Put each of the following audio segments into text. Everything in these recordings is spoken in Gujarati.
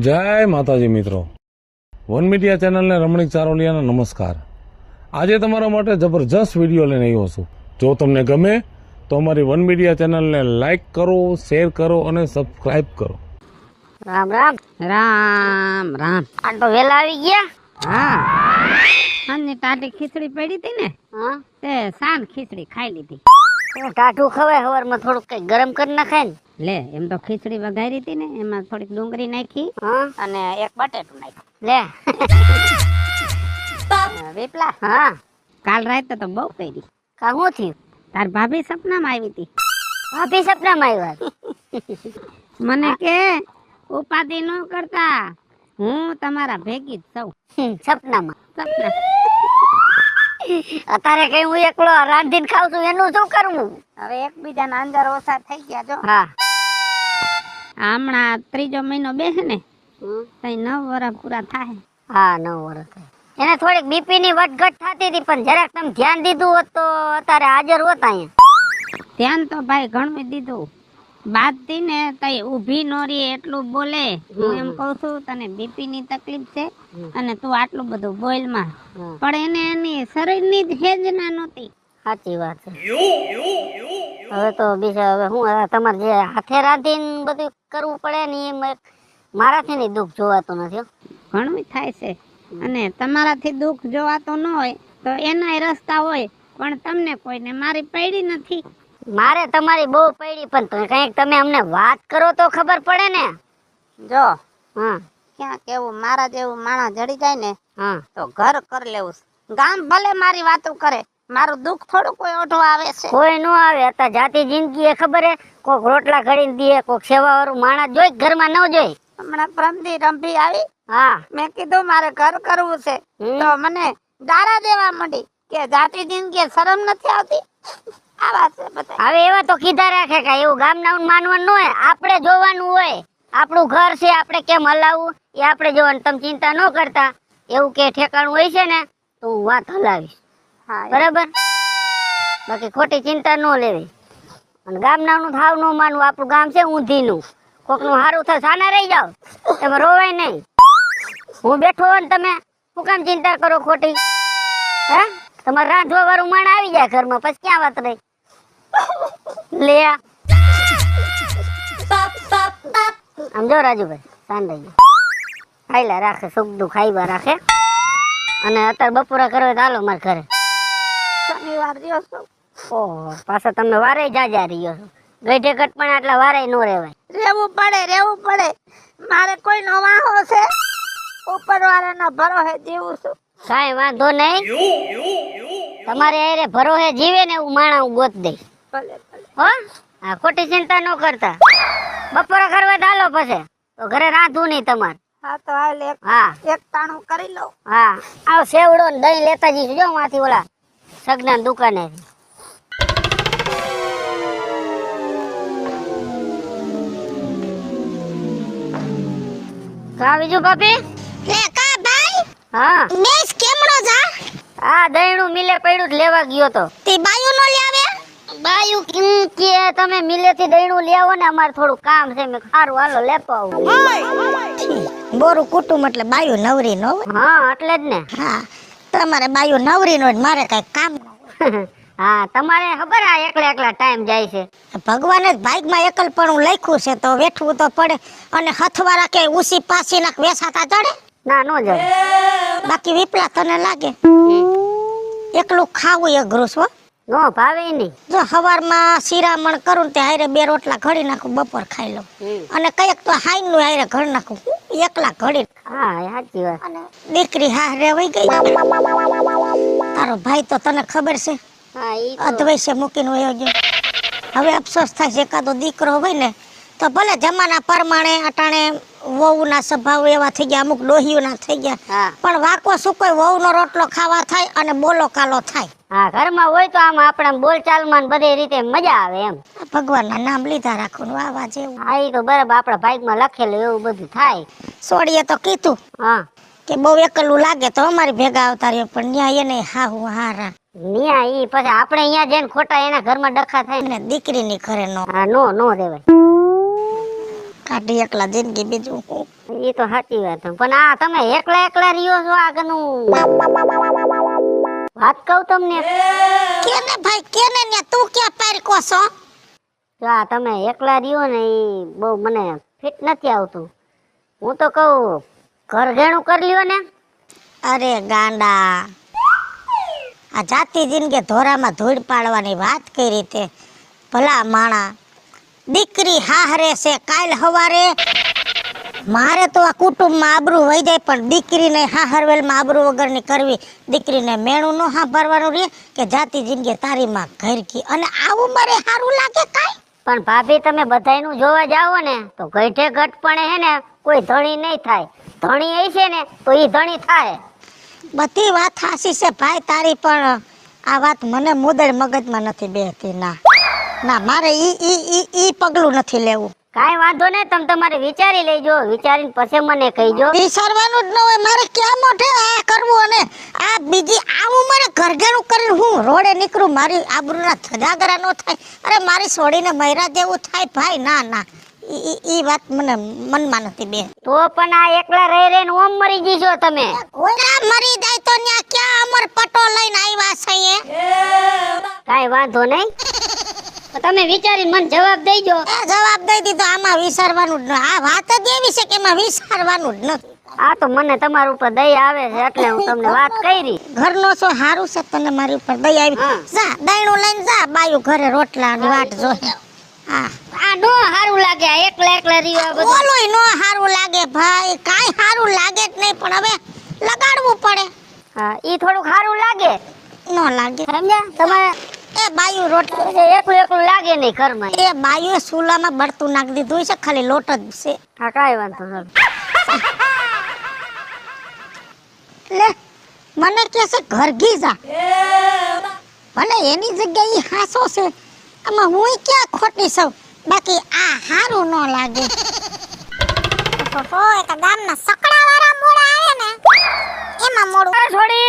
જય માતાજી મિત્રો, વન મીડિયા ચેનલને રમણીક ચારોલિયાના નમસ્કાર। આજે તમારા માટે જબરજસ્ત વિડીયો લઈને આવ્યો છું। જો તમને ગમે તો અમારી વન મીડિયા ચેનલને લાઈક કરો, શેર કરો અને સબસ્ક્રાઇબ કરો। રામ રામ રામ રામ। આ તો વેલા આવી ગયા। હા, અને ટાટી ખીચડી પડી હતી ને, હા તે સાંજ ખીચડી ખાઈ લીધી। તો ટાઢું ખવાય, સવારમાં થોડુંક કઈ ગરમ કરી નાખાય ને। લે, એમ તો ખીચડી વઘારી હતી ને, એમાં થોડીક ડુંગળી નાખી હા અને એક બટેટું નાખ્યું। લે વિપલા, હા કાલ રાતે તો બહુ કરી। કા હું થયું? તાર ભાભી સપનામાં આવી હતી। ભાભી સપનામાં આવ્યા? મને કે ઉપાધિ ન કરતા, હું તમારા ભેગી જ છું। સપનામાં? સપના અત્યારે કઈ હું એકલો રાંધીને ખાવ છું, એનું શું કરવું? હવે એકબીજાના અંદર ઓછા થઈ ગયા। જો હા હમણાં ત્રીજો મહિનો બેસે ને, તઈ 9 વર્ષ પૂરા થાય। હા 9 વર્ષ એને થોડીક બીપી ની વધઘટ થતી હતી, પણ જરાક તમે ધ્યાન દીધું હોત તો અત્યારે હાજર હોત અહીંયા। ધ્યાન તો ભાઈ ઘણું દીધું। બાદ થી ને તઈ ઊભી નોરી એટલું બોલે। હું એમ કઉ છું તને બીપી ની તકલીફ છે અને તું આટલું બધું બોલ માં, પણ એને એની શરીર ની જ હેજ ના નહોતી। સાચી વાત છે। હવે તો બીજા હવે હું તમારે જે હાથે રાંધીને બધું કરવું પડે ને એમ મારાથી ની દુઃખ જોવાતું નથી હો। ઘણું થાય છે, અને તમારાથી દુઃખ જોવાતો ન હોય તો એનાય રસ્તા હોય, પણ તમને કોઈને મારી પડી નથી। મારે તમારી બહુ પડી, પણ કંઈક તમે અમને વાત કરો તો ખબર પડે ને। જો હા ક્યાં કેવું, મારા જેવું માણસ જડી જાય ને હા તો ઘર કર લેવું। ગામ ભલે મારી વાતો કરે, મારું દુઃખ થોડું કોઈ ઓઢવા આવે છે। કોઈ નો આવે। અત્યારે જાતિ જિંદગી એ ખબર હે, કોક રોટલા ઘડીને દે, કોક સેવા વાળું માણસ જોઈ ઘરમાં ન જોઈ। હમણાં પ્રમદી રંભી આવી, હા મેં કીધું મારે ઘર કરવું છે, તો મને ગારા દેવા માંડી કે જાતિ જિંદગી શરમ નથી આવતી। આવા છે બધા। હવે એવા તો કીધા રાખે કે એવું ગામના માનવાનું ન હોય, આપણે જોવાનું હોય। આપણું ઘર છે, આપણે કેમ હલાવવું એ આપણે જોવાનું। તમે ચિંતા ન કરતા, એવું કે ઠેકાણું હોય છે ને તો હું વાત હલાવીશ, હા, બરાબર? બાકી ખોટી ચિંતા ન લેવી, અને ગામનાનું થાવ ન માનવું। આપણું ગામ છે ઊંધીનું, કોકનું સારું થાય સાના રહી જાવ, તમે રોવાય નહીં। હું બેઠો હોય ને તમે શું કામ ચિંતા કરો ખોટી? હે, તમારે રાંધવા વાળું માણ આવી જાય ઘરમાં, પછી ક્યાં વાત રહી? લે આમ જો રાજુભાઈ સાંડાઈ ખાઈલા રાખે, સુખ દુઃખ ખાઈવા રાખે। અને અત્યારે બપોરા કરવા તો હાલો મારા ઘરે। શનિવાર રહ્યો છું। ઓહો, પાછા તમે વારે જાજા રહ્યો છો। ગઈઢે ઘટ પણ આટલા વારે નો રહેવાય। રહેવું પડે। મારે કોઈ નો વાહો છે, ઉપર વાળાનો ભરોસે જીવું છું। કાંઈ વાંધો નહીં, તમારે અરે ભરોસે જીવે ને એવું માણા હું ગોત દઈશ, ભલે હો? હા, ખોટી ચિંતા ન કરતા। બપોરા કરવા તો હાલો, પછી તો ઘરે રાંધવું નહીં તમારે। હા, તો હાલ હા એક ટાણું કરી લઉં। હા, આવ સેવડો ને દહીં લેતા જઈશું જો માંથી ઓલા સગના દુકાને। કા બીજું ભાભી? લે કા ભાઈ, હા બેસ કેમણો જા? આ દહીંનું મિલે પડ્યું જ લેવા ગયો તો। તે બાયુ નો લાવે? બાયુ કેમ કે તમે મિલેથી દહીંનું લેવો ને, અમારે થોડું કામ છે। મેં સારું હાલો લેતો આવું। બોરું કુટુંબ એટલે બાયુ નવરી નો હોય। હા એટલે જ ને। હા, તમારે બાયુ નવરી નો, મારે કઈ કામ ન હોય। હા, તમારે ખબર આ એકલા એકલા ટાઈમ જાય છે। ભગવાને ભાગમાં એકલપણું લખ્યું છે તો વેઠવું તો પડે, અને હથવારા કે ઉસી પાસી ના વેસાતા ચડે? ના નો જાય। બાકી વિપલા તને લાગે એકલું ખાવું અઘરું છે હો। નો ભાવે નહીં। જો હવારમાં શિરામણ કરું તે હારે 2 રોટલા ઘડી નાખું, બપોર ખાઈ લઉં, અને કઈક તો હાઈ નું હારે ઘડી નાખું, એકલા ઘડી। હા સાચી વાત। અને દીકરી હારે વઈ ગઈ, તારો ભાઈ તો તને ખબર છે હા ઈ તો અધવૈસે મૂકીને વયો ગયો। હવે અફસોસ થાય છે, એકાદો દીકરો હોય ને તો ભલે જમાના પ્રમાણે અટાણે વહુના સ્વભાવ એવા થઈ ગયા, અમુક ડોહીઓના થઈ ગયા, હા પણ વાકો શું કોઈ વહુનો રોટલો ખાવા થાય અને બોલો કાલો થાય। હા, ઘરમાં હોય તો આમ આપણે બોલચાલમાં ને બધી રીતે મજા આવે એમ। ભગવાનના નામ લીધા રાખવાનું, આવા જેવું। હા ઈ તો બરાબર, આપણા ભાગમાં લખેલું એવું બધું થાય। સોડીએ તો કીધું હા, કે બહુ એકલું લાગે તો અમારી ભેગા આવતા રહ્યો, પણ ન્યા એને હાહુ હારા ન્યા ઈ પછી આપણે અહીંયા જઈને ખોટા એના ઘરમાં ડખા થાય ને દીકરીની ઘરે નો। હા નો રેવાય। કાઢી એકલા જિંદગી બીજું હું. એ તો સાચી વાત છે. પણ આ તમે એકલા એકલા રહ્યો છો આગળનું વાત કહું તમને કેને ભાઈ કેને ને તું ક્યાં પારકો છો? જો આ તમે એકલા રહ્યો ને એ બહુ મને ફિટ નથી આવતું. હું તો કહું ઘર ઘેણું કરી લ્યો ને. અરે ગાંડા, આ જાતિ જિંદગી ધોરામાં ધૂળ પાડવાની વાત કરી તે ભલા માણા. દીકરી હાહરે છે કાલ હવારે મારે તો આ કુટુંબમાં આબરૂ વહી જાય, પણ દીકરીને હાહરવેલમાં આબરૂ વગરની કરવી. દીકરીને મેણું ન સાંભળવાનું રે કે જાતિ જિંદગી તારી માં ઘર કી. અને આવું મારે સારું લાગે કાંઈ? પણ ભાભી તમે બધાયનું જોવા જાઓ ને તો ગઈઠે ઘટપણે હે ને કોઈ ધણી નહીં થાય. ધણી એ છે ને તો ઈ ધણી થાય. બધી વાત હાસી છે ભાઈ તારી, પણ આ વાત મને મુદડ મગજમાં નથી બેસતી. ના ના, મારે ઈ પગલું નથી લેવું. કાંઈ વાંધો નહીં, તમે તમારે વિચારી લેજો. વિચારીને પછી મને કહીજો. વિચારવાનું જ ન હોય મારે. ક્યાં મોઢે આ કરવું અને આ બીજી આવું મારે ઘરઘેરું કરીને હું રોડે નીકળું મારી આબરૂના ધજાગરા ન થાય? અરે મારી છોડીને મયરા જેવું થાય ભાઈ. ના ના, ઈ વાત મને મનમાં નથી બે. તો પણ આ એકલા રહી રહીને ઓમ મરી જઈશો તમે. ઓલા મરી જાય તો ન્યા ક્યાં અમર પટો લઈને આવ્યા છે? કાંઈ વાંધો નહીં, તમે વિચારીને મને જવાબ દેજો. એ જવાબ દઈ દીધો. આમાં વિચારવાનું જ ન. આ વાત જ એવી છે કે એમાં વિચારવાનું જ નથી. આ તો મને તમારા ઉપર દયા આવે છે એટલે હું તમને વાત કરી. ઘરનો છો હારું છે, તને મારી ઉપર દયા આવી. જા દઈણું લઈને જા, બાયું ઘરે રોટલાની વાટ જોહે. હા, આ નો હારું લાગે, આ એકલા એકલા રહ્યો આ બધું. ઓલુંય નો હારું લાગે ભાઈ, કાઈ હારું લાગે જ નહીં, પણ હવે લગાડવું પડે. હા, ઈ થોડુંક હારું લાગે. નો લાગે સમજ્યા તમે? એ બાયું રોટલા એકલું એકલું લાગે નહીં ઘરમાં. એ બાયું સુલામાં બળતું નાખી દીધું છે, ખાલી લોટ જ છે. હા, કાંઈ વાંધો નહીં. લે મને કે છે ઘર ઘી જા. ભલે એની જગ્યાએ ઈ હાસો છે, આમાં હું ક્યાં ખોટી છું? બાકી આ હારું ન લાગે. ઓહો, એક ગામના સકડાવાળા મોડા આવે ને એમાં મોડું. આ છોડી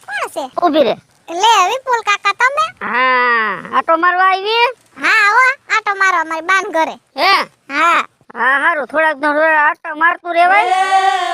કોણ છે? ઊભી રે. લે વિપુલ કાકા તમે? હા, આટો મારવા આવી? હા હો, આટો મારો અમારી બાન ઘરે. હે? હા હા, હારું. થોડાક નો આટો મારતું રેવાય.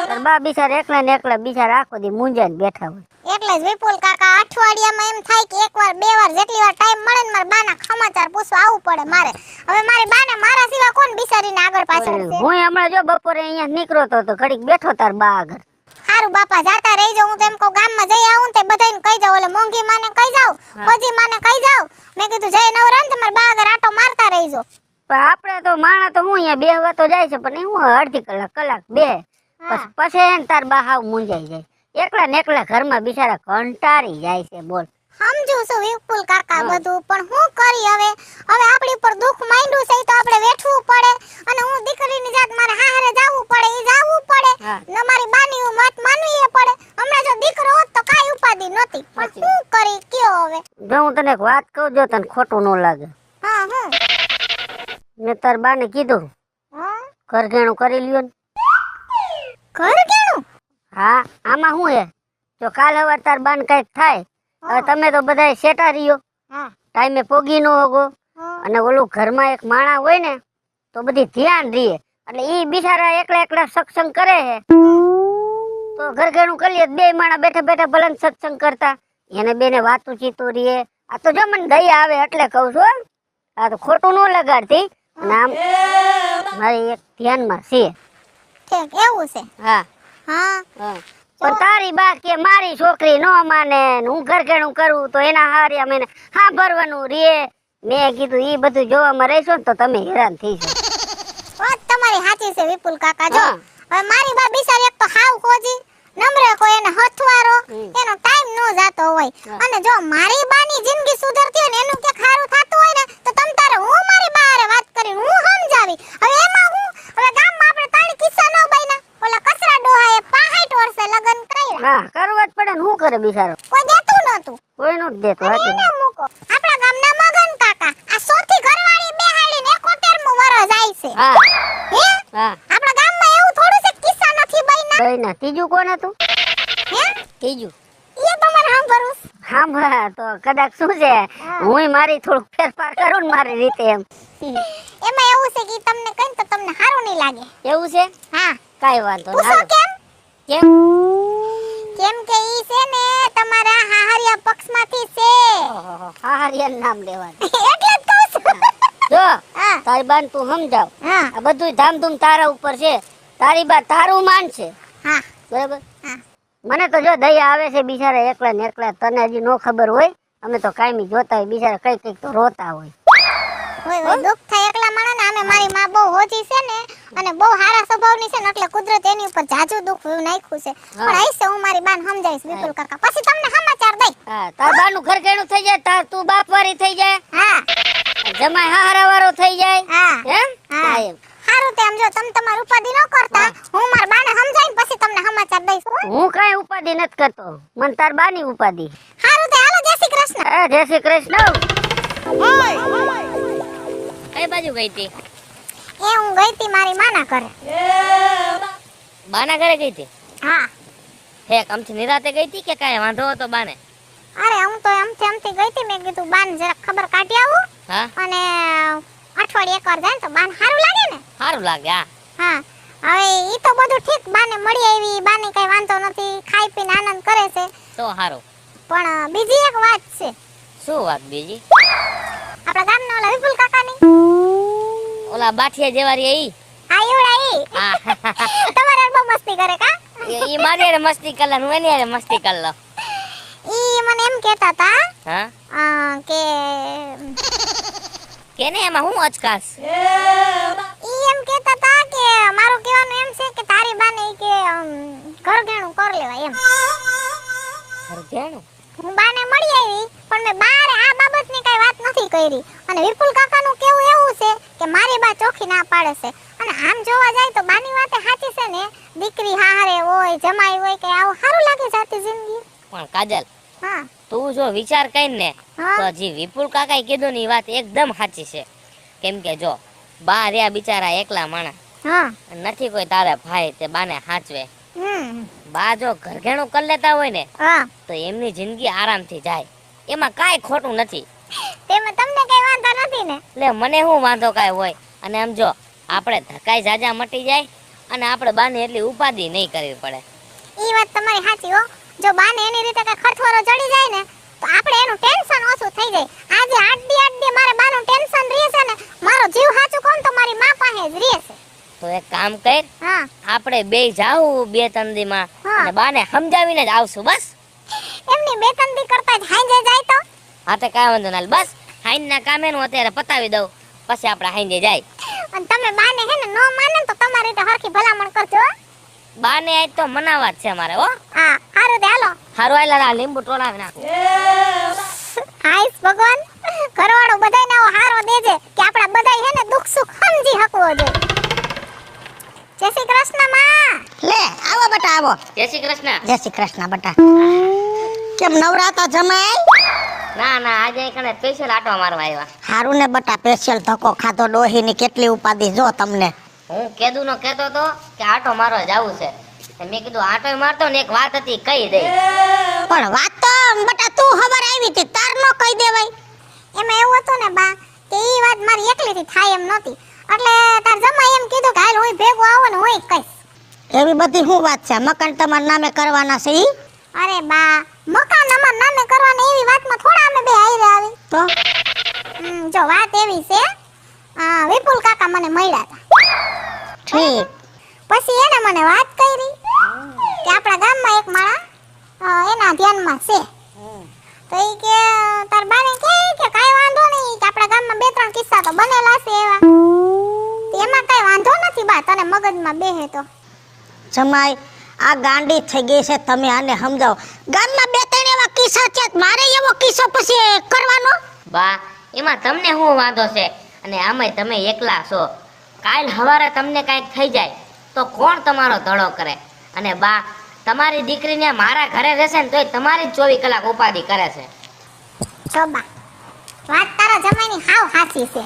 તાર બા બિચારા એકલા ને એકલા બિચારા આખો દી મૂંઝાઈને બેઠા હોય. એટલે જ વિપુલ કાકા અઠવાડિયામાં એમ થાય કે એકવાર બે વાર જેટલી વાર ટાઈમ મળે ને મારા બાના સમાચાર પૂછવા આવવું પડે મારે. હવે મારી બાને મારા સિવાય કોણ બિચારીને આગળ પાછળ છે? હું હમણાં જો બપોરે અહીંયા નીકળતો તો ઘડીક બેઠો તાર બા આગળ. હારું બાપા જાતા રહી જાઉં. હું તો એમ કહું ગામમાં જઈ આવું ને તે બધાને કહી જાઉં. ઓલે મોંઘી માને કહી જાઉં, ફજી માને કહી જાઉં. મેં કીધું જય નવરાન તમારા બા આગળ આટો મારતા રહીજો. પણ આપણે તો માણા તો હું અહીંયા બેહવા તો જાય છે, પણ હું અડધી કલાક બે પછી એને તાર બા હાવ મૂંઝાઈ જાય. એકલા ને એકલા ઘરમાં બિચારા કંટાળી જાય છે. બોલ. સમજુ છું વિપુલ કાકા બધું, પણ હું કરી હવે? હવે આપણી ઉપર દુઃખ માંડ્યું છે તો આપણે વેઠવું પડે. અને હું દીકરીની જાત મારે હારે જાવું પડે, ઈ જાવું પડે. ન મારી બાની હું વાત માનવી એ પડે. હમણાં જો દીકરો હોત તો કાઈ ઉપાધિ નહોતી, પણ હું કરી કયો હવે? જો હું તને એક વાત કહું, જો તને ખોટું ન લાગે. હા હું મેં તાર બાને કીધું ઘર ઘેણું કરી લ્યો ને. ઘર કેનું? હા, આમાં શું હે? જો કાલ હવાર તાર બાને કઈક થાય, હવે તમે તો બધા શેટા રહ્યો, હા ટાઈમે પોગી ન હોગો, અને ઓલું ઘરમાં એક માણા હોય ને તો બધી ધ્યાન રહીએ. એટલે ઈ બિચારા એકલા એકલા સત્સંગ કરે છે તો ઘર ઘેણું કરીએ. બે માણા બેઠા બેઠા ભલે ને સત્સંગ કરતા, એને બેને વાતું ચીતું રહીએ. આ તો જો મને દયા આવે એટલે કઉ છું. આ તો ખોટું ન લગાડતી. અને આમ મારી એક ધ્યાનમાં છે. ઠીક એવું છે? હા હા પણ તારી બા કે મારી છોકરી નો માને ને હું ઘર ઘેણું કરું તો એના હારે અમે હા ભરવાનું રે. મેં કીધું ઈ બધું જોવામાં રહેશો ને તો તમે હેરાન થઈ જાવ. વાત તમારી સાચી છે વિપુલ કાકા. જો હવે મારી બા બિચારી એક તો હાવ ખોજી નમરે કોઈ એને હથવારો એનો ટાઈમ નો જાતો હોય. અને જો મારી બાની જિંદગી સુધરતી હોય ને એનું કે ખારું થાતું હોય ને તો તમ તારે હું મારી બા હારે વાત કરીને હું સમજાવી. હવે એમાં હું હવે ગામમાં આપણે ત્રણ કિસ્સા ન બન્યા. ઓલા કચરા ડોહાએ 65 વર્ષે લગ્ન કર્યા. હા, કરવા જ પડે ને. શું કરે બિચારો? કોઈ દેતું નતું. કોઈ નું જ દેતું. એને મૂકો. આપણા ગામના મગન કાકા આ સોથી ઘરવાળી બેહાડીને 71મું વરસ જાય છે. હા હે હા, આપણા ગામમાં એવું થોડું છે કિસ્સા નથી બન્યા. ભાઈ ના ત્રીજું કોણ હતું? હે ત્રીજું? એ તો મને સાંભળવું છે. સાંભળ તો કદાચ શું છે હું મારી થોડુંક ફેરફાર કરું ને મારી રીતે એમ એમાં એવું છે કે ઈ તમને કઈ તો તમને સારું નહીં લાગે. એવું છે હા, કાઈ વાંધો પૂછો નહીં કેમ? કેમ કેમ કે ઈ છે ને તમારા હાહરિયા પક્ષમાંથી છે. હાહરિયાનું નામ લેવાનું એટલે જ કહું છું. જો હા, તારી બાન તું સમજાવ હા, આ બધું ધામધૂમ તારા ઉપર છે તારી બા તારું માન છે હા, બરાબર હા. મને તો જો દયા આવે છે બિચારા એકલા ને એકલા તને હજી નો ખબર હોય અમે તો કાયમી જોતા હોય બિચારા કઈ કઈક તો રોતા હોય હોય દુઃખ થાય એકલા માણસ ને. આમે મારી માં બહુ હોજી છે ને અને બહુ સારા સ્વભાવની છે ને એટલે કુદરત એની ઉપર જાજુ દુઃખ નાખ્યું છે. પણ આઈસે હું મારી બાન સમજાવીશ વિપુલ કાકા, પછી તમને સમાચાર દઈ. હા તાર બાનું ઘર કેણું થઈ જાય તાર તું બાપ વાળી થઈ જાય હા, જમાઈ હારા વાળો થઈ જાય હા, એમ હા. હા એમ સારું તેમ જો તમે તમારી ઉપાધિ ન કરતા, હું મારા બાને સમજાવીને પછી તમને સમાચાર દઈશ. હો? હું કઈ ઉપાધિ નથી કરતો મને તાર બાની ઉપાધિ સારું તે હાલો, જય શ્રી કૃષ્ણ. જય શ્રી કૃષ્ણ કઈ બાજુ ગઈ હતી? એ હું ગઈ તી મારી માના ઘરે. બાના ઘરે ગઈ હતી? હા, હે આમથી નિરાતે ગઈ હતી કે કાંઈ વાંધો હતો બાને? અરે હું તો એમથી ગઈ તી. મેં કીધું બાને જરાક ખબર કાઢી આવું હા, અને અઠવાડિયે એકવાર જાય ને તો બાને સારું લાગે ને. સારું લાગે. હા, હા, હવે ઈ તો બધું ઠીક, બાને મળી આવી, બાને કઈ વાંધો નથી, ખાઈ પીને આનંદ કરે છે. તો સારું. પણ બીજી એક વાત છે, શું વાત બીજી? આપણા ગામના ઓલા વિપુલ કાકાની. ઓલા બાઠિયા જેવારી ઈ? આ એવડા ઈ હા તમારે બહુ મસ્તી કરે કા? ઈ મારી હારે મસ્તી કર લે, હું એની હારે મસ્તી કર લઉં. ઈ મને એમ કહેતા હતા હા, કે કેને એમાં હું અચકાશ? ઈ એમ કહેતા હતા કે મારું કહેવાનું એમ છે કે તારી બાને ઈ કે ઘર ઘેણું કર લેવાય એમ. હરઘેણું? હું બાને મળી આવી પણ મેં બારે આ બાબતની કઈ વાત નથી કરી. અને વિપુલ કાકાનું કેવું એવું છે કે મારી બા ચોખ્ખી ના પાડે છે. અને આમ જોવા જાય તો બાની વાતે સાચી છે ને, દીકરી હારે હોય જમાઈ હોય કે આવું સારું લાગે જાતી જિંદગી. પણ કાજલ, હા, તું જો વિચાર કરીને હા. તો હજી વિપુલ કાકાએ કીધું ની વાત એકદમ સાચી છે. કેમ કે જો બા રહ્યા બિચારા એકલા માણસ, હા, નથી કોઈ તારે ભાઈ તે બાને હાચવે. હમ, બા જો ઘરઘેણું કરી લેતા હોય ને હા. તો એમની જિંદગી આરામથી જાય, એમાં કાંઈ ખોટું નથી. તેમાં તમને કઈ વાંધો નથી ને? એટલે મને શું વાંધો કાંઈ હોય. અને આમ જો આપણે ધકાઈ જાજા મટી જાય અને આપણે બાને એટલી ઉપાધિ નહીં કરવી પડે. ઈ વાત તમારી સાચી હો. જો બાને એની રીતે કઈ ખરથોરો ચડી જાય ને તો આપણે એનું ટેન્શન ઓછું થઈ જાય. આજે આડડી મારે બાનું ટેન્શન રહે છે ને, મારો જીવ સાચું કોણ તો મારી માં પાસે જ રહે છે. તો એક કામ કર, હા, આપણે બે જાવું 2-3 દીમાં હા. અને બાને સમજાવીને જ આવશું. બસ એમની બે તંદી કરતા જ હાંજે જાય તો. હા તો કાંઈ વાંધો ના. બસ હાઈનના કામ એનું અત્યારે પતાવી દઉં, પછી આપણે હાઈજે જાય. અને તમે બાને હે ને નો માને તો તમારી રીતે હરખી ભલામણ કરજો હો. બાને આજ તો મનાવા જ છે મારે. હો હા, હારું તે હાલો. હારું આયલા આ લીંબુ ટોળાવી નાખું. હાઈસ ભગવાન, ઘરવાળો બધાયને આવો હારો દેજે કે આપડા બધાય હે ને દુઃખ સુખ સમજી હકવો જોઈએ. જય શ્રી કૃષ્ણ માં. લે આવો બટા આવો. જય શ્રી કૃષ્ણ. જય શ્રી કૃષ્ણ બટા. કેમ નવરાતા જમાય? ના ના, આજે કણે સ્પેશિયલ આટો મારવા આવ્યા. હારું ને બટા, સ્પેશિયલ ધક્કો ખાધો ડોહીની કેટલી ઉપાધિ જો તમને. હું કેદુ નો કહેતો તો કે આટો મારવા જાવું છે. તો મેં કીધું આટો મારતો ને એક વાત હતી કહી દઈ. પણ વાત તો બટા તું હવાર આવી હતી તાર નો કહી દેવાય. એમાં એવું હતું ને બા કે ઈ વાત મારી એકલીથી થાય એમ નહોતી. એટલે તાર જમાઈ એમ કીધું કે હાલ હું ભેગો આવો ને હું કહીશ. એવી બધી શું વાત છે? મકાન તમારા નામે કરવાના છે ઈ? અરે બા, મકાન અમાર નામે કરવાની એવી વાતમાં થોડા અમે બે આયરે આવી. તો જો વાત એવી છે, વિપુલ કાકા મને મળ્યા હતા. ઠીક. પછી એને મને વાત કરી કે આપણા ગામમાં એક માણા એના ધ્યાનમાં છે. તો ઈ કે તાર બાને કે કાઈ વાંધો નહીં કે આપણા ગામમાં 2-3 કિસ્સા તો બનેલા છે એવા. તો એમાં કાઈ વાંધો નથી બા, તને મગજમાં બેહે તો. જમાઈ આ ગાંડી થઈ ગઈ છે, તમે આને સમજાવો. ગામમાં 2-3 એવા કિસ્સા છે, મારે એવો કિસ્સો પછી કરવાનો? બા એમાં તમને શું વાંધો છે? અને આમાંય તમે એકલા છો. કાલ સવારે તમને કાંઈક થઈ જાય તો કોણ તમારો ધડો કરે? અને બા તમારી દીકરીને મારા ઘરે રહેશે ને તોય તમારી જ 24 કલાક ઉપાધિ કરે છે. જો બા, વાત તારા જમાઈની હાવ સાચી છે.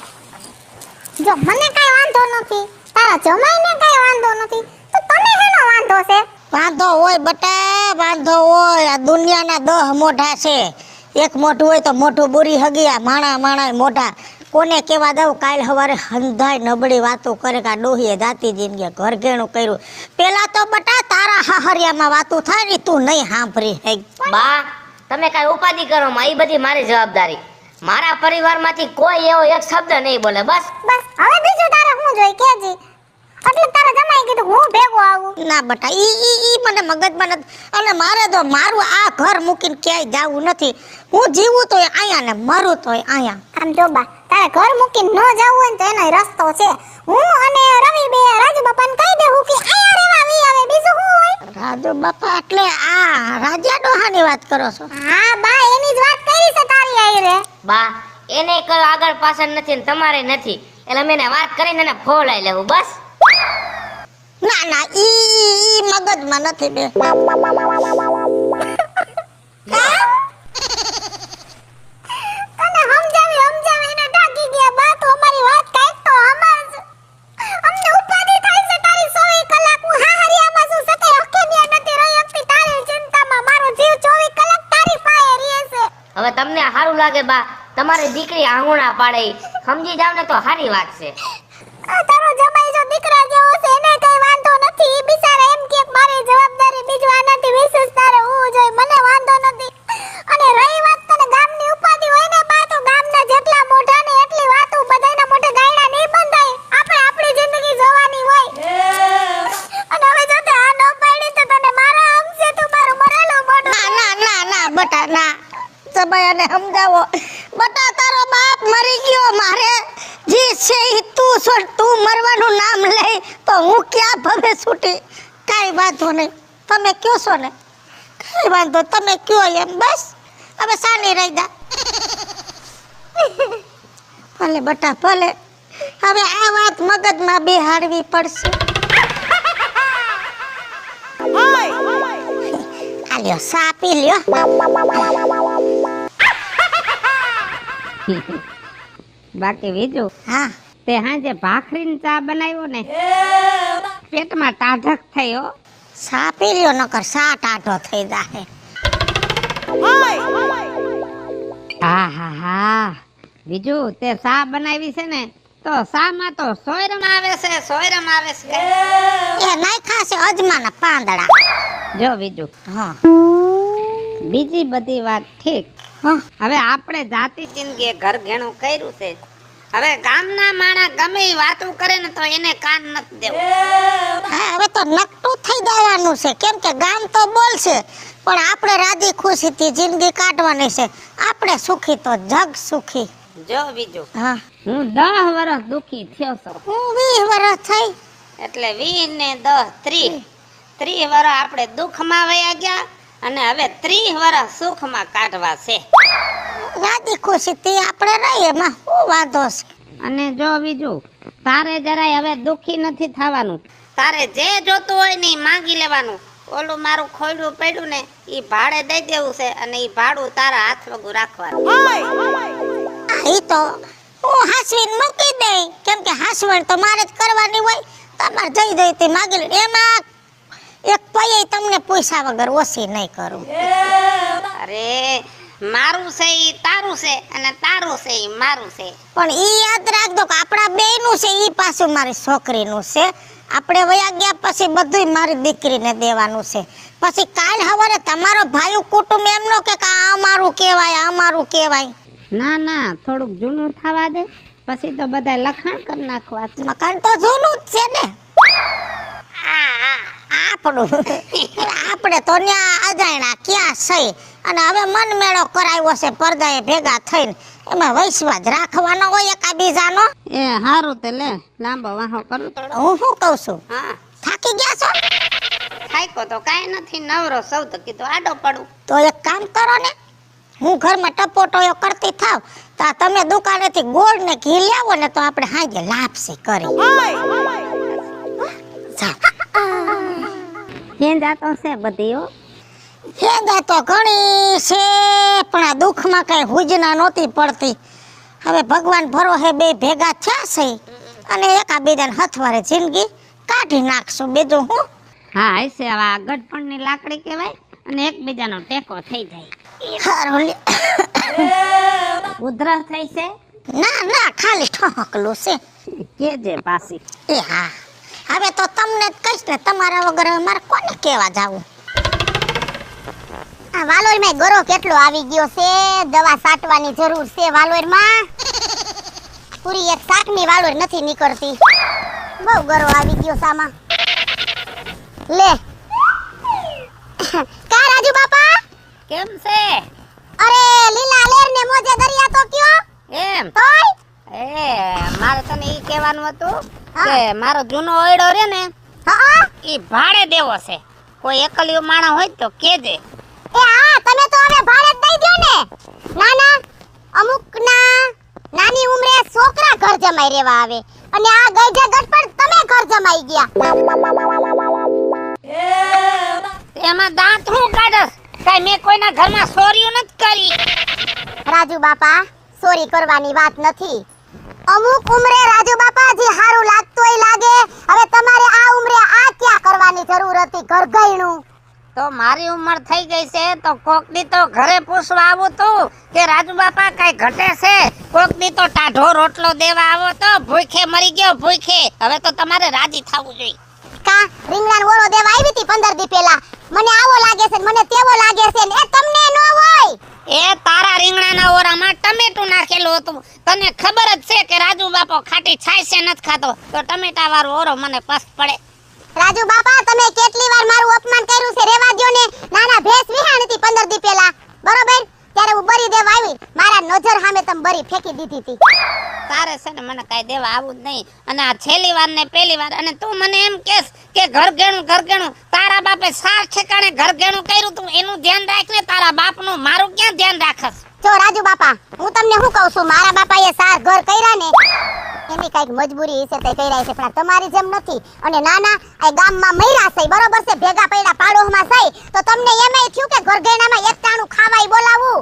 જો મને કાઈ વાંધો નથી, તારા જમાઈને કાઈ વાંધો નથી, તો તને શેનો વાંધો છે? વાંધો હોય બટા, વાંધો હોય. આ દુનિયાના 10 મોઢા છે. એક મોઢું હોય તો મોઢું બોરી હગી, આ માણા મોઢા કોને કેવા દઉં? કાલ સવારે હંધાય નબળી વાતો કરે કે આ ડોહીએ જાતી જિંદગી ઘર ઘેણું કર્યું. પેલા તો બટા તારા હાહરિયામાં વાતું થાય ને તું નહીં સાંભળી હે. બા તમે કાંઈ ઉપાધિ કરો માં, એ બધી મારી જવાબદારી. મારા પરિવારમાંથી કોઈ એવો એક શબ્દ નહીં બોલે. બસ બસ હવે બીજું તારે શું જોઈ કેજી? એટલે તારા જમાઈ કીધું હું ભેગો આવું. ના બટા ઈ મને મગજમાં નથી. અને મારે તો મારું આ ઘર મૂકીને ક્યાંય જાવું નથી. હું જીવું તોય અહીંયા ને મરું તોય અહીંયા. આમ જો બા તારે ઘર મૂકીને ન જવું હોય ને તો એનો રસ્તો છે. હું અને રવિ બે રાજુ બાપાને કહી દેવું કે અહીંયા રહેવા વી આવે, બીજું શું હોય? રાજુ બાપા એટલે આ રાજા ડોહાની વાત કરો છો? હા બા એની જ વાત કરી છે તારી આઈ રે. બા એને કઈ આગળ પાછળ નથી ને તમારે નથી, એટલે અમે એને વાત કરીને એને ફોલાઈ લેવું. બસ ના ઈ મગજમાં નથી બે. તને સમજાવી એને ડાકી ગયા બા. તો અમારી વાત કાંઈક તો સમજ. અમને ઉપાધિ થાય છે તારી 24 કલાક. હું હાહરિયામાં છું સકે હકેમિયા નથી રહી શકતી તારી ચિંતામાં. મારો જીવ 24 કલાક તારી પાસે રહે છે. હવે તમને સારું લાગે બા, તમારી દીકરી આંગણા પાડે, સમજી જાવ ને તો સારી વાત છે. આ તારો જમાઈ જો દીકરા જેવો છે એને કઈ વાંધો નથી. ઈ બિચારા એમ કે મારી જવાબદારી બીજું આનાથી વિશેષ તારે હોવું જોઈએ, મને વાંધો નથી. અને રહી વાત તને ગામની ઉપાધિ હોય ને બા, તો ગામના જેટલા મોઢા ને એટલી વાતો બધાયના મોઢે ગાયડા નહીં બંધાય. આપણે આપણી જિંદગી જોવાની હોય. અને હવે જો તે આ ન પાડી તો તને મારા હમશે તું મારું મરેલું મોઢું. ના બટા ના. સબાયાને સમજાવો બટા, તારો બાપ મરી ગયો. મારે જી છે ઈ તું છોડ. તું મરવાનું નામ લે તો હું ક્યાં ભવે છૂટી. કાંઈ વાંધો નહીં, તમે કયો છો ને કાંઈ વાંધો, તમે કયો એમ. બસ હવે સાની રહી જા. ભલે બટા ભલે, હવે આ વાત મગજમાં બેહાડવી પડશે. આ લ્યો સા પી લ્યો. બાકી બીજું હા તે હાજે ભાખરીને ચા બનાવ્યો ને પેટમાં ટાઢક થયો. સા પી લ્યો નકર સા ટાઢો થઈ જાય. હા બીજું તે ચા બનાવી છે ને તો શામાં તો સોયરમ આવે છે. એ નાખ્યા છે અજમાના પાંદડા. જો બીજું હા બીજી બધી વાત ઠીક. હા હવે આપણે જાતિ જિંદગી ઘર ઘેણું કર્યું છે. હવે ગામના માણા ગમે ઈ વાતું કરે ને તો એને કાન નથી દેવું. હા હવે તો નકટું થઈ જવાનું છે. કેમ કે ગામ તો બોલશે પણ આપણે રાજી ખુશીથી જિંદગી કાઢવાની છે. આપણે સુખી તો જગ સુખી. જો બીજું હા હું 10 વર્ષ દુખી થયો છું. હું 20 વર્ષ થઈ. એટલે 20 ને 10 30 વર્ષ આપણે દુઃખમાં વયા ગયા અને હવે 30 વર્ષ સુખમાં કાઢવા છે. રાજી ખુશીથી આપણે રહીએ એમાં શું વાંધો છે. અને જો બીજું તારે જરાય હવે દુખી નથી થવાનું. તારે જે જોતું હોય ને ઈ માંગી લેવાનું. ઓલું મારું ખોયડું પડ્યું ને ઈ ભાડે દઈ દેવું છે અને ઈ ભાડું તારા હાથ વગું રાખવાનું. ઈ તો હું હાસવીને મૂકી દઈ. કેમ કે હાસવણ તો મારે જ કરવાની હોય. તમારે જઈ તે માગી લે. એમાં એક પૈયે તમને પૈસા વગર ઓછી નહીં કરું. અરે મારું છે ઈ તારું છે અને તારું છે ઈ મારું છે. પણ ઈ યાદ રાખજો કે આપણા બેયનું છે ઈ પાછું મારી છોકરીનું છે. આપણે વયા ગયા પછી બધુંય મારી દીકરીને દેવાનું છે. પછી કાલ સવારે તમારો ભાઈ કુટુંબ એમનો કે આ અમારું કહેવાય. ના થોડુંક જૂનું થવા દે પછી તો બધા લખાણ કરી નાખવા છે. મકાન તો જૂનું જ છે ને આપણું. આપણે તો ન્યા અજાણ્યા ક્યાં છે. અને હવે મન મેળો કરાવ્યો છે પરદાએ ભેગા થઈને. એમાં વૈશ્વાસ રાખવાનો હોય એકાબીજાનો. એ હારું તે લે લાંબો વાહો કરું તો. હું શું કહું છું, હા થાકી ગયા છો? થાક્યો તો કાંઈ નથી, નવરો સૌ તો કીધું આડો પડું. તો એક કામ કરો ને, હું ઘરમાં ટપોટોયો કરતી થાવ તો આ તમે દુકાનેથી ગોળ ને ઘી લાવો ને તો આપણે હાજે લાપસી કરી. હેંજા તો છે બધી હો. હેંગા તો ઘણી છે પણ આ દુઃખમાં કઈ હુજના નહોતી પડતી. હવે ભગવાન ભરોસે બે ભેગા થયા છે અને એકાબીજાને હથવારે જિંદગી કાઢી નાખશું. બીજું હું હા હશે હવે આ ગઢપણની લાકડી કહેવાય અને એકબીજાનો ટેકો થઈ જાય. હારું લે. ઉધરસ થઈ છે ના ના ખાલી ઠોકલું છે. કેજે પાછી. એ હા હવે તો તમને જ કહીશ ને, તમારા વગર હવે મારે કોને કહેવા જાવું. આ વાલોરમાં ગરો કેટલો આવી ગયો છે, દવા છાંટવાની જરૂર છે વાલોરમાં. પૂરી એક શાકની વાલોર નથી નીકળતી, બહુ ગરો આવી ગયો સામા. લે કા રાજુ બાપા, કેમ છે? અરે લીલા લેર ને મોજે દરિયા તો કયો એમ તોય. મારે તને ઈ કહેવાનું હતું હા. કે મારો જૂનો ઓયડો રે ને હા ઈ ભાડે દેવો છે. કોઈ એકલિયો માણસ હોય તો કેજે. એ હા તમે તો હવે ભાડે જ દઈ દ્યો ને. ના ના અમુક ના નાની ઉંમરે છોકરા ઘર જમાઈ રહેવા આવે અને આ ગઈઢે ગટપણ તમે ઘર જમાઈ ગયા. એમાં દાંત હું કાઢસ? કઈ મેં કોઈના ઘરમાં ચોરીઓ નથી કરી. રાજુ બાપા ચોરી કરવાની વાત નથી. અમુક ઉંમરે રાજુ બાપા જે હારું લાગતું હોય લાગે. હવે તમારે આ ઉંમરે આ ક્યાં કરવાની જરૂર હતી ઘર ગયણું? તો મારી ઉંમર થઈ ગઈ છે તો કોક દી તો ઘરે પૂછવા આવું તું કે રાજુ બાપા કઈ ઘટે છે. કોક દી તો ટાઢો રોટલો દેવા આવો તો ભૂખે મરી ગયો ભૂખે. હવે તો તમારે રાજી થવું જોઈએ. કા રીંગણાનો ઓળો દેવા આવી હતી 15 દી પહેલા. મને આવો લાગે છે મને તેવો લાગે છે ને એ તમને ન હોય. એ તારા રીંગણાના ઓરામાં ટમેટું નાખેલું હતું. તને ખબર જ છે કે રાજુ બાપો ખાટી છાશ નથી ખાતો, તો ટમેટા વાળો ઓરો મને પસંદ પડે. રાજુ બાપા તમે કેટલી વાર મારું અપમાન કર્યું છે, રેવા દ્યો ને. નાના ભેંસ વિહાણી હતી 15 દી પહેલા, બરોબર? ત્યારે હું બરી દેવા આવી, મારા નજર સામે તમે બરી ફેંકી દીધી હતી. તારે છે ને મને કાઈ દેવા આવું જ નહીં. અને આ છેલ્લી વાર ને પહેલી વાર. અને તું મને એમ કહેસ કે ઘર ગેણું તારા બાપે સાર ઠેકાણે ઘર ગેણું કર્યું તું, એનું ધ્યાન રાખ ને. તારા બાપનું મારું ક્યાં ધ્યાન રાખસ? જો રાજુ બાપા હું તમને શું કહું છું, મારા બાપાએ સાર ઘર કર્યા ને એની કઈક મજબૂરી હશે તે કર્યા છે, પણ તમારી જેમ નથી. અને નાના આ ગામમાં મૈરા છે, બરોબર છે, ભેગા પડ્યા પાડોશમાં છે, તો તમને એમય થયું કે ઘરઘેણામાં એક ટાણું ખાવાય બોલાવું.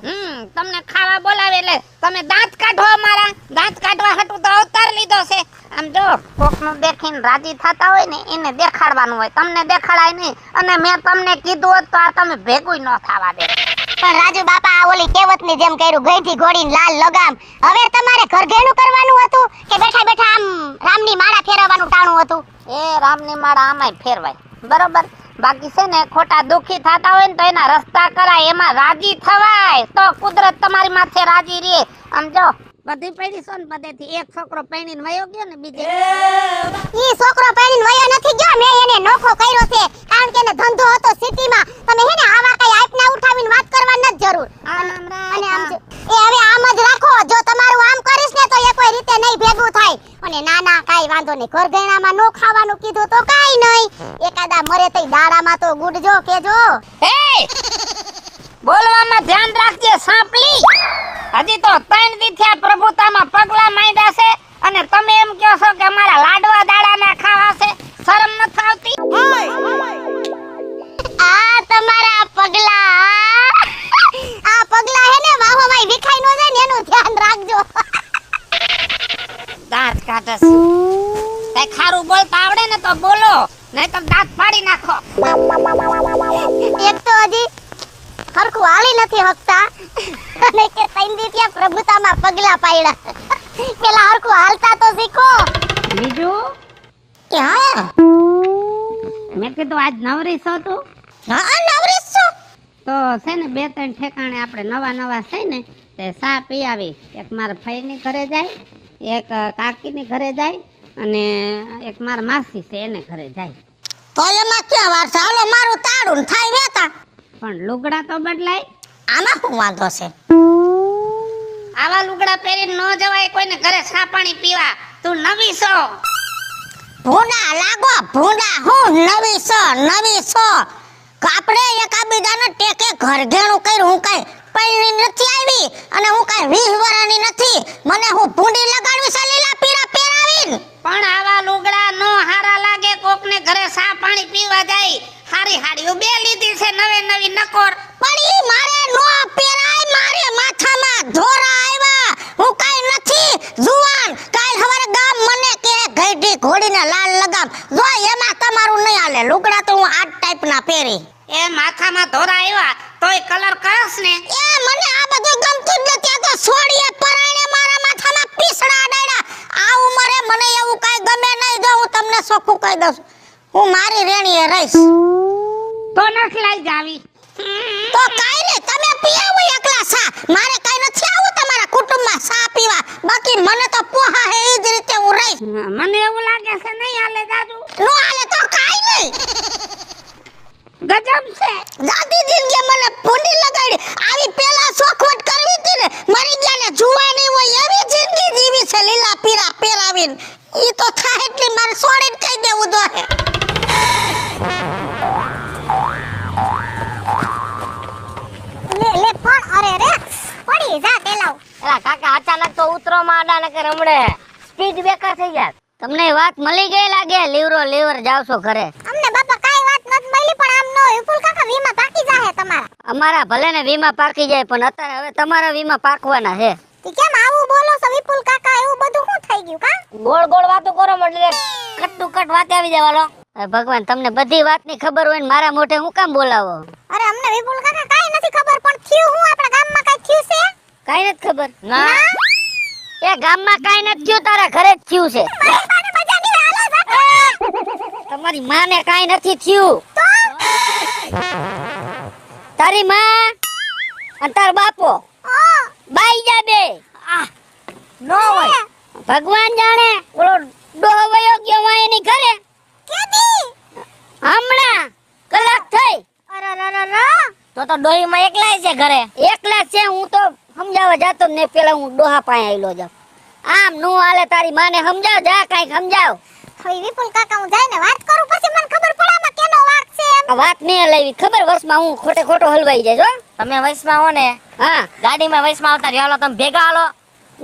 તમને ખાવા બોલાવે એટલે તમે દાંત કાઢો. અમારા દાંત કાઢવા હાટું તો અવતાર લીધો છે. આમ જો કોકનું દેખીને રાજી થતા હોય ને એને દેખાડવાનું હોય, તમને દેખાડાય નહીં. અને મેં તમને કીધું હોત તો આ તમે ભેગું ન થવા દે. પણ રાજુ બાપા આ ઓલી કહેવતની જેમ કર્યું, ગઈથી ઘોડીને લાલ લગામ. હવે તમારે ઘરઘેણું કરવાનું હતું કે બેઠા બેઠા આમ રામની માળા ફેરવવાનું ટાણું હતું? એ રામની માળા આમાંય ફેરવાય, બરોબર. બાકી છે ને ખોટા દુખી થતા હોય ને તો એના રસ્તા કરાય, એમાં રાજી થવાય તો કુદરત તમારી માથે રાજી રહે. આમ જો બધી પડી છો ને બધેથી એક છોકરો પૈણીને વયો ગયો ને બીજે. ઈ છોકરો પૈણીને વયો નથી ગયો, મેં એને નોખો કર્યો છે. કારણ કે એને ધંધો હતો સિટીમાં. તમે હે ને આવા કઈ આઈપના ઉઠાવીને વાત કરવા નથી જરૂર. અને આમ એ હવે આમ જ રાખો. જો તમારું આમ કરીશ ને તો એ કોઈ રીતે નહીં ભેગું થાય. અને ના ના કાઈ વાંધો નહીં, ઘરઘેણામાં નો ખાવાનું કીધું તો કાઈ નહીં. એકાદા મરે તઈ દાડામાં તો ગુડજો કેજો. હે બોલવામાં ધ્યાન રાખજે સાંપલી. હજી તો 3 દી થયા પ્રભુતામાં પગલા માંડ્યા છે અને તમે એમ કહો છો કે અમારા લાડવા દાડાના ખાવા છે. શરમ નથી આવતી? આ તમારા પગલા, આ પગલા હે ને વાહોમાં વિખાઈ નો જાય ને એનું ધ્યાન રાખજો. દાંત કાઢસ. કઈ ખારું બોલતા આવડે ને તો બોલો, નહીં તો દાંત પાડી નાખો. એક તો હજી હરખું હાલી નથી હકતા અને કે 3 દી ત્યાં પ્રભુતામાં પગલા પાડ્યા. પેલા હરખું હાલતા તો શીખો. બીજું કે હા મેં કીધું આજ નવરી છો તું? હા નવરી છો તો છે ને 2-3 ઠેકાણે આપણે નવા છે ને તે ચા પી આવી. એક મારા ફઈની ઘરે જાય, એક કાકીની ઘરે જાય અને એક મારા માસી છે એને ઘરે જાય. તો એમાં ક્યાં વાર છે? હાલો મારું તાળું થાય વેતા. પણ લુગડા તો બદલાય. આમાં શું વાંધો છે? આવા લુગડા પહેરીને ન જવાય કોઈને ઘરે ચા પાણી પીવા. તું નવી છો. ભૂંડા લાગો ભૂંડા. હું નવી છો. આપણે એકાબીજાને ટેકે ઘરઘેણું કર્યું. હું કઈ પૈણી નથી આવી અને હું કઈ 20 વર્ષની નથી. મને હું ભૂંડી લગાડવી છે લીલા પીરા પહેરાવીને? પણ આવા લુગડા નો હારા લાગે. કોકને ઘરે ચા પાણી પીવા જાય. હારી હાડીઓ બે લીધી છે નવી નકોર. પણ ઈ મારે નો પહેરાય. મારે માથામાં ધોરા આવ્યા. હું કઈ નથી જુવાન. કાલ હવારે ગામ મને કે ગઈઢી ઘોડીને લાલ લગામ. જો એમાં તમારું નહીં હાલે. લુગડા તો હું આ ટાઈપ સપના પહેરી એ માથામાં ધોરા આવ્યા તોય કલર કરસ ને એ મને આ બધું ગમતું જ નથી. આ તો સોડીએ પરાણે મારા માથામાં પીસડા ડાડા. આ ઉંમરે મને એવું કાઈ ગમે નહીં. જો હું તમને સોખું કહી દઉં છું, હું મારી રેણીએ રહીશ. તો નથી લઈ જાવી. તો કાઈ નહીં, તમે પી આવો એકલા સા. મારે કાઈ નથી આવું તમારા કુટુંબમાં સા પીવા. બાકી મને તો પોહા હે ઈ જ રીતે હું રહીશ. મને એવું લાગે છે નહીં હાલે દાદુ. નો હાલે તો કાઈ નહીં. ગજબ છે. દાદી જિંદગી મને ભૂંડી લગાડી. આવી પેલા શોખવટ કરવી હતી ને, મરી ગયા ને જુવાની હોય એવી જિંદગી જીવી છે લીલા પીરા પહેરાવીને. ઈ તો થાય એટલી મારે છોડીને કહી દેવું દો હે. લે પણ અરે રે પડી જા તેલાવ. એલા કાકા અચાનક તો ઉતરો માં આડા ને કે રમડે સ્પીડ બેકાર થઈ જાય. તમને વાત મળી ગઈ લાગે, લીવર જાવશો ઘરે. અમને બાપા કાઈ વાત નત મળી પણ આમ નો વિપુલ કાકા વીમા પાકી જાહે તમારા. અમારા ભલે ને વીમા પાકી જાય, પણ અત્યારે હવે તમારા વીમા પાકવાના છે. તી કેમ આવું બોલો છો વિપુલ કાકા? એવું બધું શું થઈ ગયું કા? ગોળ ગોળ વાતો કરો એટલે કટ કટ વાત આવી જવાલો. હવે ભગવાન, તમને બધી વાતની ખબર હોય ને મારા મોઢે હું કામ બોલાવો? અરે અમને વિપુલ કાકા કાઈ નથી ખબર પણ થયું હું આપણા ગામમાં કાઈ થયું છે? કાઈ નથી ખબર. ના એ ગામમાં કાઈ નથી થયું, તારા ઘરે જ થયું છે. મારી પાસે મજા નહીં હાલો જાતો. તમારી માને કાઈ નથી થયું. તારી માં અને તાર બાપો બાઈ જા બે. નો હોય. ભગવાન જાણે. ઓલો ડોહો વયો ગયો માં એની ઘરે કેદી? હમણાં કલાક થઈ. તો ડોહી માં એકલા છે ઘરે. એકલા જ છે. હું તો સમજાવવા જાતો ને પેલા હું ડોહા પાસે આવેલો જાઉં. આમ નું હાલે. તારી માને સમજાવ, જા કાંઈક સમજાવ. હવે વિપુલ કાકા હું જઈને વાત કરું પછી મને ખબર પડે આમાં કેનો વાંક છે એમ. આ વાત નહીં લેવી. ખબર વર્ષમાં હું ખોટો હલવાઈ જાય છો. તમે વયસમાં હો ને, હા, ગાડીમાં વયસમાં આવતા રહ્યો હાલો, તમે ભેગા હાલો.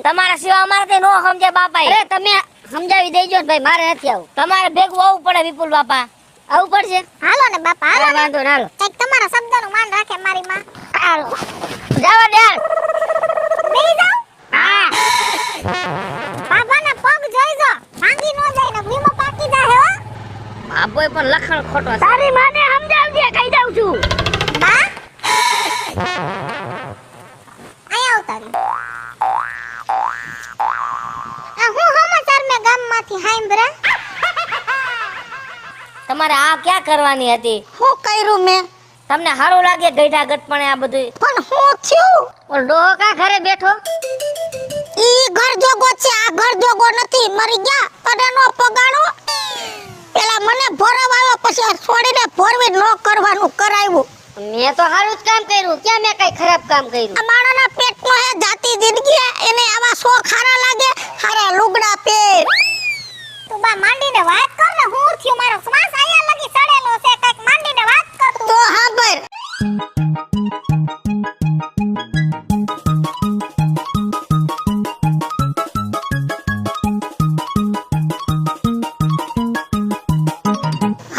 તમારા સિવાય અમારે નો સમજે બાપા. અરે તમે સમજાવી દેજો ને ભાઈ, મારે નથી આવું. તમારે ભેગું આવવું પડે વિપુલ બાપા. આવું પડશે. હાલો ને બાપા હાલો અરે ને. વાંધો ના. હાલો કઈક તમારા શબ્દનું માન રાખે મારી માં. હાલો જાવા દે. હાલ. બેહી જાવ. હા, બાબાના પગ જોઈ જો. ભાંગી નો જાય ને વીમો પાકી જાહે હો. બાપોય પણ લખણ ખોટો છે. તારી માને સમજાવજે, કહી દઉં છું. બા આયા ઉતારી. આ હું સમાચાર મે ગામમાંથી હાંભળ્યા. તમારે આ ક્યાં કરવાની હતી? હું કર્યું મેં? તમને સારું લાગે ગઈઢા ગટપણે આ બધું? પણ હું થયું? ઓલો ડોહો કા ઘરે બેઠો? ઈ ઘર જોગો છે, આ ઘર જોગો નથી. મરી ગયા તને નો પગાણો. પેલા મને ભરવ આવ્યો પછી આ છોડીને ભરવી નો કરવાનું કરાવ્યું. મેં તો સારું જ કામ કર્યું. ક્યાં મેં કઈ ખરાબ કામ કર્યું? આ માણાના પેટનો હે જાતી જિંદગી એને આવા શોખ હારા લાગે. હારા લુગડા પહેર. તું બા માંડીને વાત કર ને હું થયું મારો શ્વાસ આયા લગી સડેલો છે કઈક માંડીને વાત કર તું. તો હાંભળ.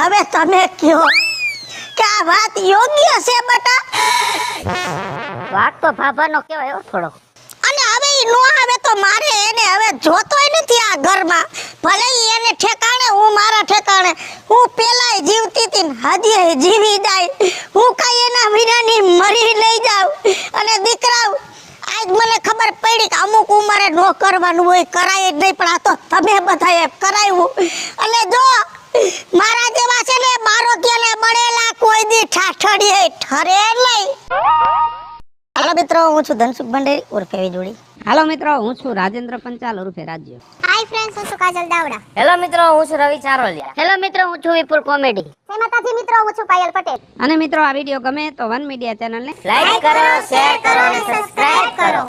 હવે તમે કયો કે આ વાત યોગ્ય છે બટા? વાત તો ફાફાનો કહેવાય હો થોડો. અને હવે ઈ નો આવે તો મારે એને હવે જોતોય નથી આ ઘરમાં. ભલે ઈ એને ઠેકાણે, હું મારા ઠેકાણે. હું પેલાય જીવતી હતી ને હજી જીવી જાય. હું કાંઈ એના વિનાની મરી લઈ જાઉં. અને દીકરાઓ આજ મને ખબર પડી કે અમુક ઉંમરે નો કરવાનું હોય, કરાય જ નહીં. પણ આ તો તમે બધાએ કરાવ્યું. અને જો મારા જેવા છે ને મારો કેલે બળેલા કોઈ દી ઠાઠડીએ ઠરે નહીં. હાલો મિત્રો, હું છું ધનસુખ ભંડેરી ઉર્ફે વીજળી. હાલો મિત્રો, હું છું રાજેન્દ્ર પંચાલ ઉર્ફે રાજ્ય. હાય ફ્રેન્ડ્સ, હું છું કાજલ દાવડા. હેલો મિત્રો, હું છું રવિ ચારોલિયા. હેલો મિત્રો, હું છું વિપુલ કોમેડી. જય માતાજી મિત્રો, હું છું પાયલ પટેલ. અને મિત્રો આ વિડીયો ગમે તો વન મીડિયા ચેનલને લાઈક કરો, શેર કરો અને સબસ્ક્રાઇબ કરો.